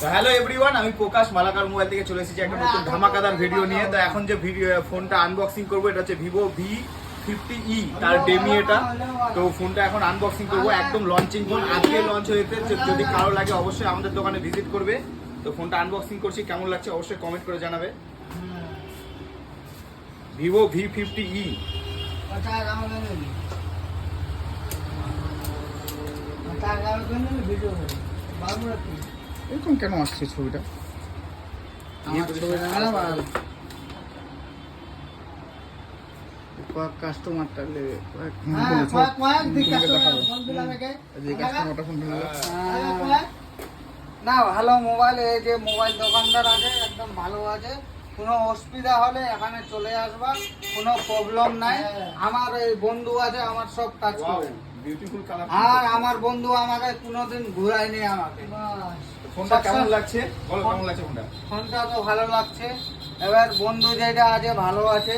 Hello everyone, আমি প্রকাশ Malakar mobile থেকে চলে এসেছি একটা নতুন ধামাকাদার ভিডিও নিয়ে। তো এখন যে ফোনটা আনবক্সিং করবো এটা হচ্ছে ভিভো V50e, তার ডেমি এটা। তো ফোনটা এখন আনবক্সিং করবো, একদম লঞ্চিং ফোন, আজকে লঞ্চ হয়েছে। যদি কারো লাগে অবশ্যই আমাদের দোকানে ভিজিট করবে। তো ফোনটা আনবক্সিং করছি, কেমন লাগছে অবশ্যই কমেন্ট করে জানাবে। Vivo V50e। এরকম কেন আসছে ছবিটা? কাস্টমারটা না ভালো মোবাইল, এই যে মোবাইল দোকানদার আছে একদম ভালো আছে। কোনো অসুবিধা হলে এখানে চলে আসবা, কোনো প্রবলেম নাই। আমার এই বন্ধু আছে, আমার সব কাজ করে। Beautiful colour. আর আমার বন্ধু আমাকে কোনোদিন ঘুরায়নি আমাকে। ফোনটা কেমন লাগছে বলো, কেমন লাগছে ফোনটা? ফোনটা তো ভালো লাগছে। এবার বন্ধু যেটা আছে ভালো আছে।